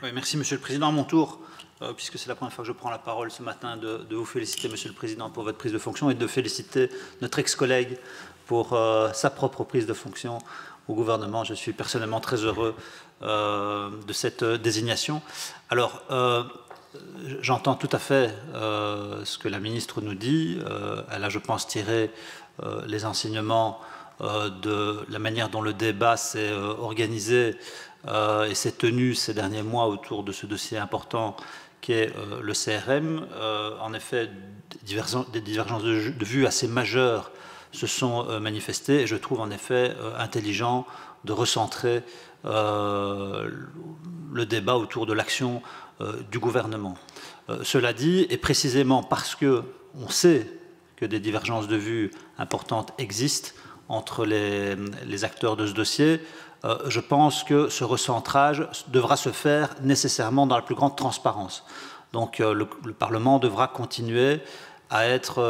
Oui, merci Monsieur le Président. À mon tour, puisque c'est la première fois que je prends la parole ce matin, de vous féliciter Monsieur le Président pour votre prise de fonction et de féliciter notre ex-collègue pour sa propre prise de fonction au gouvernement. Je suis personnellement très heureux de cette désignation. Alors, j'entends tout à fait ce que la ministre nous dit. Elle a, je pense, tiré les enseignements de la manière dont le débat s'est organisé et s'est tenu ces derniers mois autour de ce dossier important qui est le CRM. En effet, des divergences de vues assez majeures se sont manifestées et je trouve en effet intelligent de recentrer le débat autour de l'action du gouvernement. Cela dit, et précisément parce qu'on sait que des divergences de vues importantes existent entre les acteurs de ce dossier, je pense que ce recentrage devra se faire nécessairement dans la plus grande transparence. Donc le Parlement devra continuer à être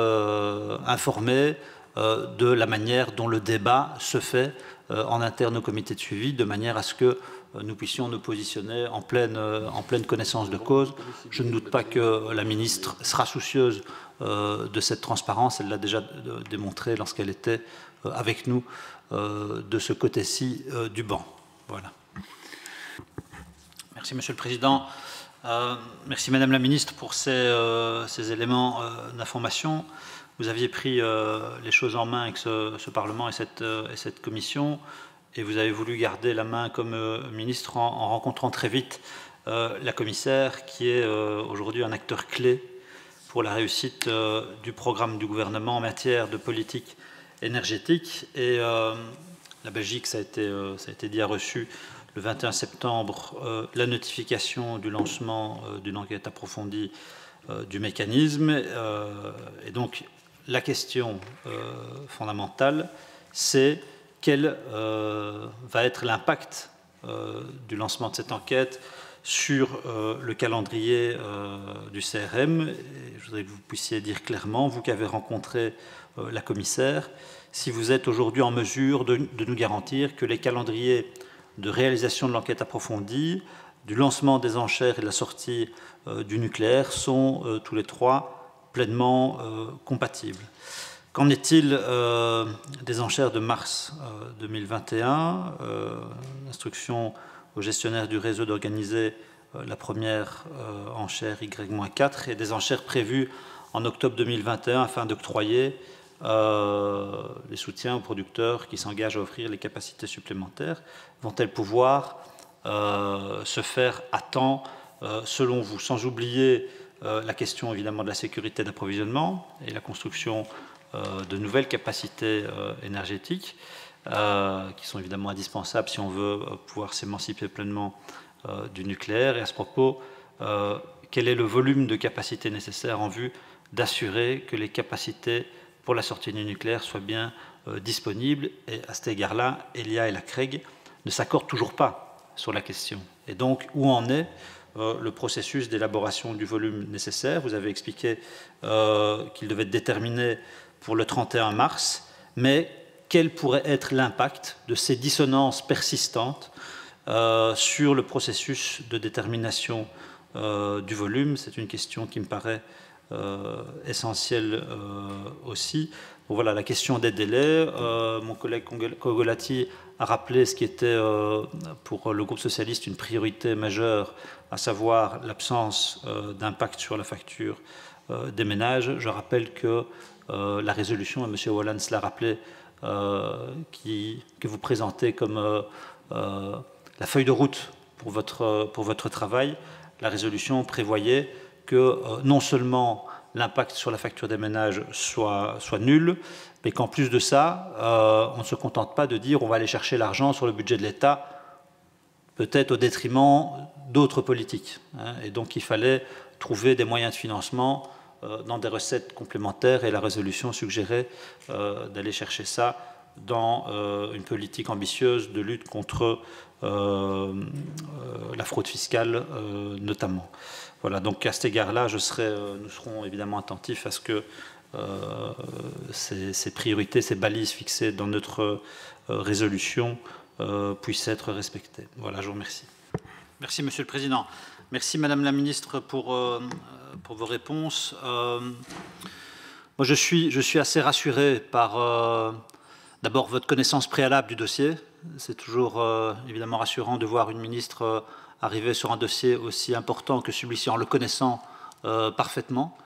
informé de la manière dont le débat se fait en interne au comité de suivi, de manière à ce que nous puissions nous positionner en pleine connaissance de cause. Je ne doute pas que la ministre sera soucieuse de cette transparence. Elle l'a déjà démontré lorsqu'elle était avec nous de ce côté-ci du banc. Voilà. Merci Monsieur le Président. Merci Madame la Ministre pour ces éléments d'information. Vous aviez pris les choses en main avec ce Parlement et cette commission, et vous avez voulu garder la main comme ministre en rencontrant très vite la commissaire, qui est aujourd'hui un acteur clé pour la réussite du programme du gouvernement en matière de politique énergétique. Et la Belgique, ça a été dit, a reçu le 21 septembre la notification du lancement d'une enquête approfondie du mécanisme. Et donc, la question fondamentale, c'est quel va être l'impact du lancement de cette enquête sur le calendrier du CRM. Et je voudrais que vous puissiez dire clairement, vous qui avez rencontré la commissaire, si vous êtes aujourd'hui en mesure de nous garantir que les calendriers de réalisation de l'enquête approfondie, du lancement des enchères et de la sortie du nucléaire sont tous les trois pleinement compatibles. Qu'en est-il des enchères de mars 2021 Instruction au gestionnaire du réseau d'organiser la première enchère Y-4 et des enchères prévues en octobre 2021 afin d'octroyer les soutiens aux producteurs qui s'engagent à offrir les capacités supplémentaires. Vont-elles pouvoir se faire à temps selon vous, sans oublier la question évidemment de la sécurité d'approvisionnement et la construction de nouvelles capacités énergétiques qui sont évidemment indispensables si on veut pouvoir s'émanciper pleinement du nucléaire. Et à ce propos, quel est le volume de capacités nécessaires en vue d'assurer que les capacités pour la sortie du nucléaire soient bien disponibles? Et à cet égard-là, Elia et la CREG ne s'accordent toujours pas sur la question. Et donc, où en est le processus d'élaboration du volume nécessaire? Vous avez expliqué qu'il devait être déterminé pour le 31 mars, mais quel pourrait être l'impact de ces dissonances persistantes sur le processus de détermination du volume? C'est une question qui me paraît essentielle aussi. Bon, voilà, la question des délais. Mon collègue Kogolati a rappelé ce qui était pour le groupe socialiste une priorité majeure, à savoir l'absence d'impact sur la facture des ménages. Je rappelle que la résolution, et M. Wallans l'a rappelé, que vous présentez comme la feuille de route pour votre travail, la résolution prévoyait que non seulement l'impact sur la facture des ménages soit nul, mais qu'en plus de ça, on ne se contente pas de dire on va aller chercher l'argent sur le budget de l'État, peut-être au détriment d'autres politiques. Et donc il fallait trouver des moyens de financement dans des recettes complémentaires, et la résolution suggérait d'aller chercher ça dans une politique ambitieuse de lutte contre la fraude fiscale notamment. Voilà, donc à cet égard-là, nous serons évidemment attentifs à ce que ces priorités, ces balises fixées dans notre résolution puissent être respectées. Voilà, je vous remercie. Merci, Monsieur le Président. Merci, Madame la Ministre, pour vos réponses. Moi, je suis assez rassuré par, d'abord, votre connaissance préalable du dossier. C'est toujours évidemment rassurant de voir une ministre arriver sur un dossier aussi important que celui-ci en le connaissant parfaitement.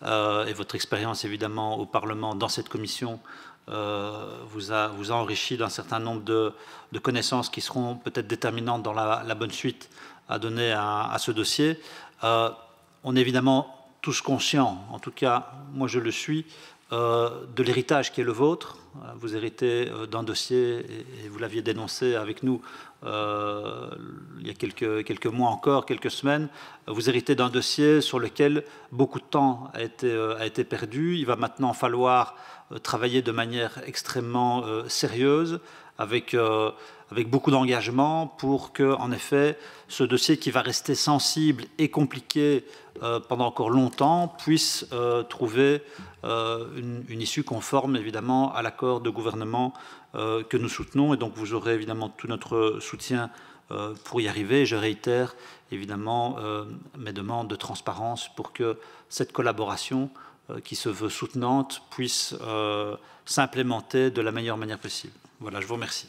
Et votre expérience, évidemment, au Parlement, dans cette commission, vous a enrichi d'un certain nombre de connaissances qui seront peut-être déterminantes dans la bonne suite à donner à ce dossier. On est évidemment tous conscients, en tout cas moi je le suis, de l'héritage qui est le vôtre. Vous héritez d'un dossier, et vous l'aviez dénoncé avec nous il y a quelques mois encore, quelques semaines. Vous héritez d'un dossier sur lequel beaucoup de temps a été perdu. Il va maintenant falloir travailler de manière extrêmement sérieuse, avec beaucoup d'engagement pour que, en effet, ce dossier qui va rester sensible et compliqué pendant encore longtemps puisse trouver une issue conforme, évidemment, à l'accord de gouvernement que nous soutenons. Et donc, vous aurez évidemment tout notre soutien pour y arriver. Je réitère, évidemment, mes demandes de transparence pour que cette collaboration qui se veut soutenante puisse s'implémenter de la meilleure manière possible. Voilà, je vous remercie.